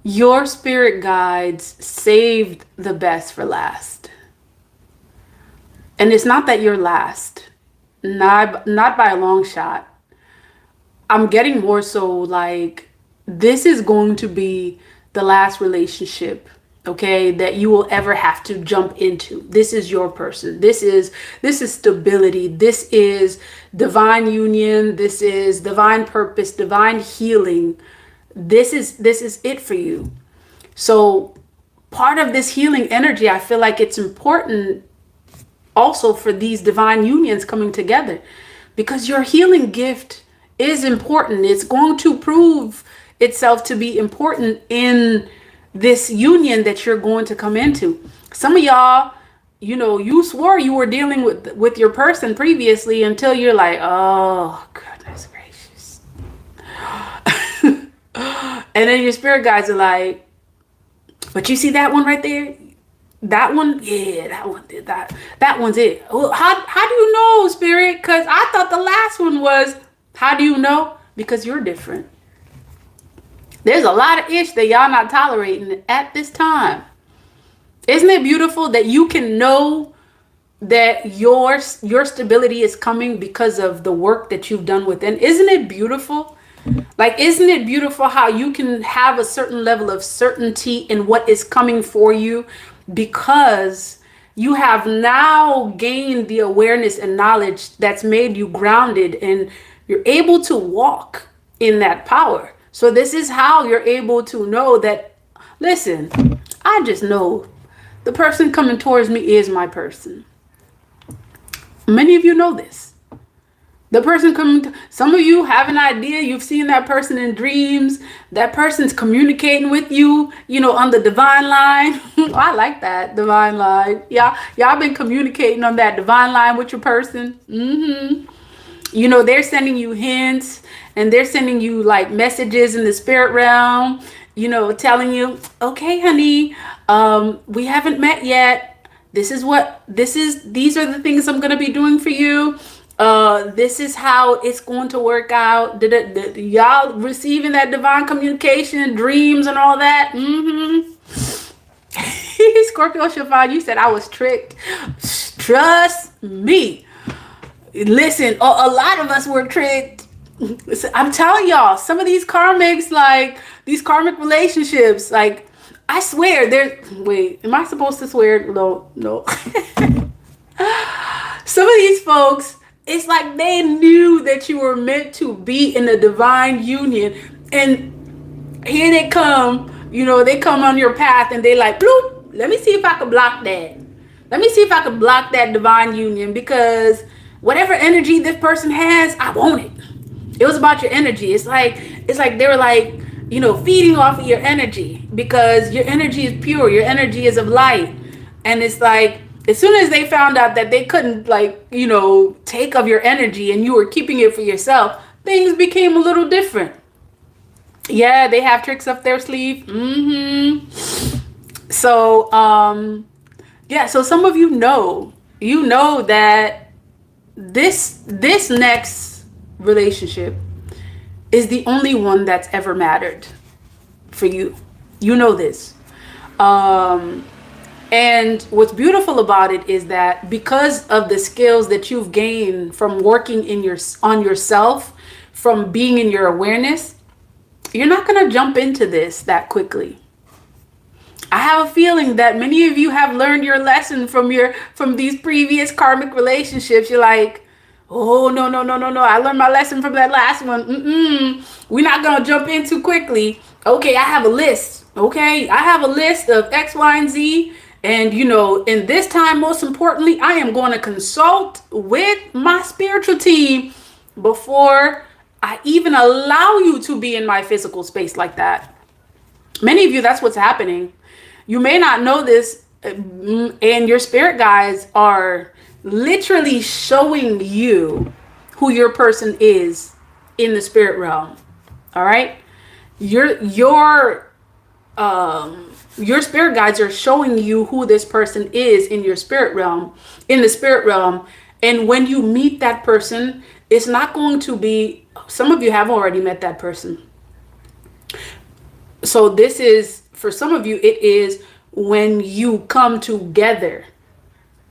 Your spirit guides saved the best for last. And it's not that you're last, not by a long shot. I'm getting more so like this is going to be the last relationship, okay, that you will ever have to jump into. This is your person. This is stability. This is divine union. This is divine purpose, divine healing. This is it for you. So part of this healing energy, I feel like it's important also for these divine unions coming together, because your healing gift is important. It's going to prove itself to be important in this union that you're going to come into. Some of y'all, you swore you were dealing with your person previously until you're like, oh goodness gracious. And then your spirit guides are like, but you see that one right there? That one, yeah, that one did that. That one's it. Well, how do you know, spirit? Because I thought the last one was. How do you know? Because you're different. There's a lot of ish that y'all not tolerating at this time. Isn't it beautiful that you can know that your stability is coming because of the work that you've done within? Isn't it beautiful? Like, isn't it beautiful how you can have a certain level of certainty in what is coming for you because you have now gained the awareness and knowledge that's made you grounded, and you're able to walk in that power. So this is how you're able to know that, listen, I just know the person coming towards me is my person. Many of you know this. The person coming, some of you have an idea. You've seen that person in dreams. That person's communicating with you, on the divine line. I like that divine line. Y'all been communicating on that divine line with your person. They're sending you hints, and they're sending you like messages in the spirit realm, telling you, okay, honey, we haven't met yet. These are the things I'm going to be doing for you. This is how it's going to work out. Y'all receiving that divine communication, dreams and all that? Scorpio Siobhan, you said I was tricked. Trust me. Listen, a lot of us were tricked. I'm telling y'all, some of these karmics, like these karmic relationships, like I swear wait, am I supposed to swear? No. Some of these folks, it's like they knew that you were meant to be in a divine union, and here they come, they come on your path and they like, bloop, let me see if I can block that. Let me see if I can block that divine union, because whatever energy this person has, I want it. It was about your energy. It's like they were like, feeding off of your energy, because your energy is pure. Your energy is of light. And it's like, as soon as they found out that they couldn't take of your energy and you were keeping it for yourself, things became a little different. Yeah, they have tricks up their sleeve. So, so some of you know that this next relationship is the only one that's ever mattered for you. You know this. And what's beautiful about it is that because of the skills that you've gained from working on yourself, from being in your awareness, you're not going to jump into this that quickly. I have a feeling that many of you have learned your lesson from these previous karmic relationships. You're like, oh, no. I learned my lesson from that last one. We're not going to jump in too quickly. Okay, I have a list. Okay, I have a list of X, Y, and Z. And, in this time, most importantly, I am going to consult with my spiritual team before I even allow you to be in my physical space like that. Many of you, that's what's happening. You may not know this, and your spirit guides are literally showing you who your person is in the spirit realm. All right? Your spirit guides are showing you who this person is in your spirit realm, in the spirit realm. And when you meet that person, it's not going to be, some of you have already met that person. So this is, for some of you, it is when you come together.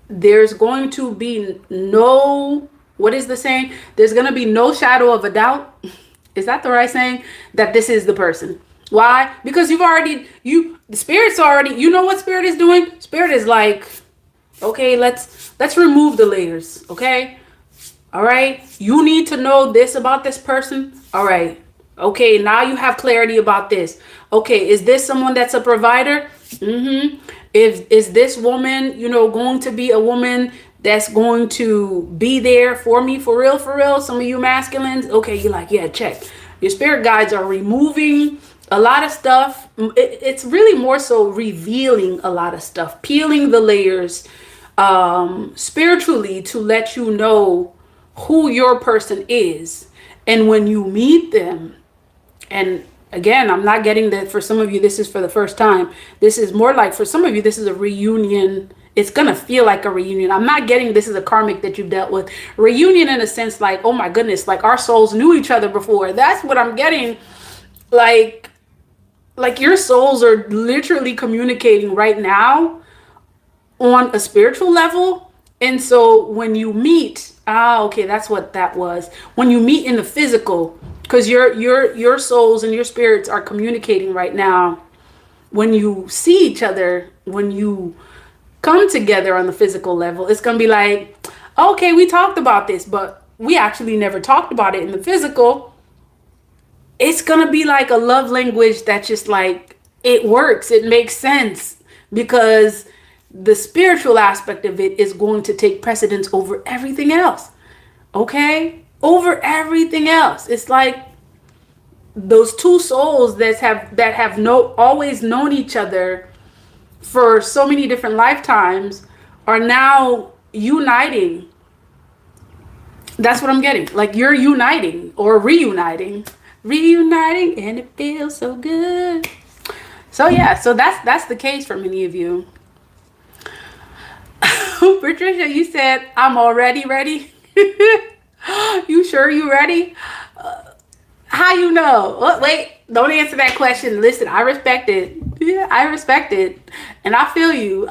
There's going to be no, what is the saying? There's going to be no shadow of a doubt. Is that the right saying? That this is the person. Why? Because the spirit's already, you know what spirit is doing? Spirit is like, okay, let's remove the layers. Okay. All right. You need to know this about this person. All right. Okay. Now you have clarity about this. Okay. Is this someone that's a provider? Mm-hmm. Is this woman, going to be a woman that's going to be there for me for real, for real? Some of you masculines, okay, you're like, yeah, check. Your spirit guides are removing a lot of stuff. It's really more so revealing a lot of stuff, peeling the layers spiritually to let you know who your person is. And when you meet them, and again, I'm not getting that for some of you, this is for the first time. This is more like, for some of you, this is a reunion. It's going to feel like a reunion. I'm not getting this is a karmic that you've dealt with. Reunion in a sense like, oh my goodness, like our souls knew each other before. That's what I'm getting. Like your souls are literally communicating right now on a spiritual level. And so when you meet, okay, that's what that was. When you meet in the physical, because your souls and your spirits are communicating right now. When you see each other, when you come together on the physical level, it's going to be like, okay, we talked about this, but we actually never talked about it in the physical. It's going to be like a love language that just like, it works. It makes sense because the spiritual aspect of it is going to take precedence over everything else. Okay? Over everything else. It's like those two souls that have always known each other for so many different lifetimes are now uniting. That's what I'm getting. Like you're uniting or reuniting, and it feels so good. So yeah, so that's the case for many of you. Patricia, you said I'm already ready. You sure you ready? How you know? Oh, wait, don't answer that question. Listen, I respect it. Yeah, I respect it. And I feel you.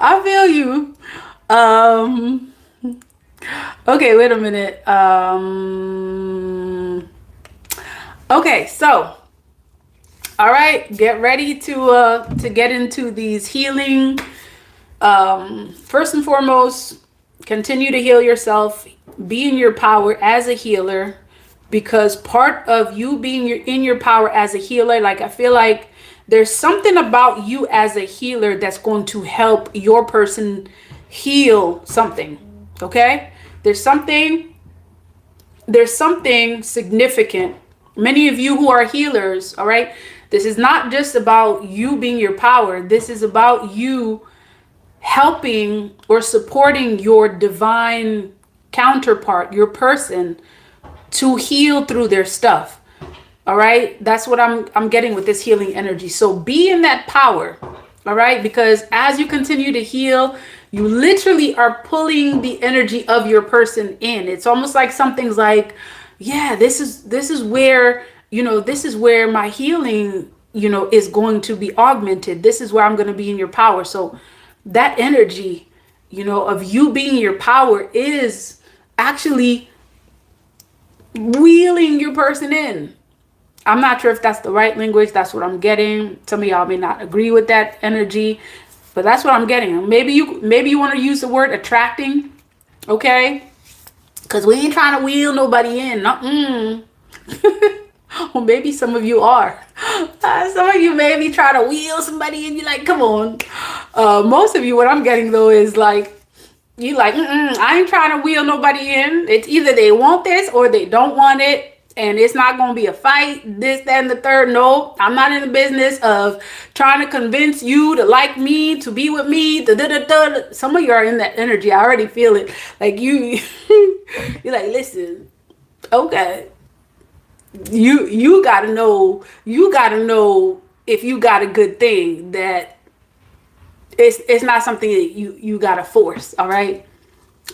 Okay, wait a minute. Okay, so all right, get ready to get into these healing. First and foremost, continue to heal yourself. Be in your power as a healer, because part of you being in your power as a healer, like I feel like there's something about you as a healer that's going to help your person heal something. Okay? There's something significant. Many of you who are healers, all right? This is not just about you being your power. This is about you helping or supporting your divine counterpart, your person, to heal through their stuff. All right, that's what I'm getting with this healing energy. So be in that power. All right, because as you continue to heal, you literally are pulling the energy of your person in. It's almost like something's like, yeah, this is where, this is where my healing, is going to be augmented. This is where I'm going to be in your power. So that energy, of you being your power is actually wheeling your person in. I'm not sure if that's the right language. That's what I'm getting. Some of y'all may not agree with that energy, but that's what I'm getting. Maybe you want to use the word attracting, okay? Because we ain't trying to wheel nobody in. Or maybe some of you are. Some of you maybe try to wheel somebody in. You're like, come on. Most of you, what I'm getting though is like, you like, I ain't trying to wheel nobody in. It's either they want this or they don't want it. And it's not going to be a fight, this, that, and the third. No, I'm not in the business of trying to convince you to like me, to be with me. Some of you are in that energy. I already feel it. Like you're like, listen, okay. You gotta know if you got a good thing, that it's not something that you gotta force. All right.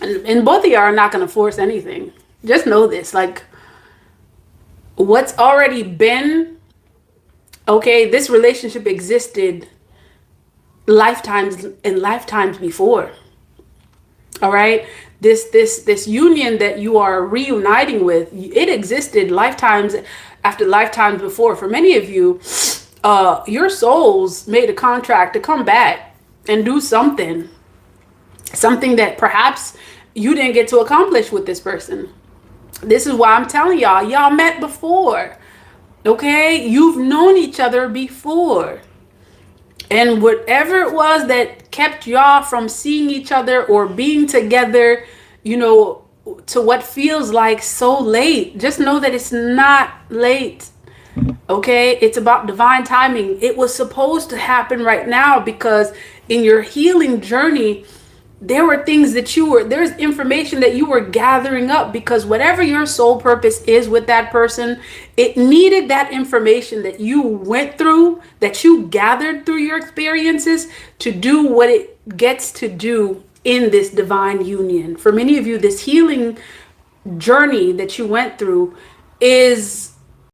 And both of y'all are not going to force anything. Just know this, like, what's already been Okay, this relationship existed lifetimes and lifetimes before. All right, this union that you are reuniting with, it existed lifetimes after lifetimes before. For many of you, your souls made a contract to come back and do something that perhaps you didn't get to accomplish with this person. This is why I'm telling y'all met before. Okay, you've known each other before. And whatever it was that kept y'all from seeing each other or being together, you know, to what feels like so late, just know that it's not late. Okay, it's about divine timing. It was supposed to happen right now because in your healing journey, there were things that there's information that you were gathering up, because whatever your soul purpose is with that person, it needed that information that you went through, that you gathered through your experiences, to do what it gets to do in this divine union. For many of you, this healing journey that you went through is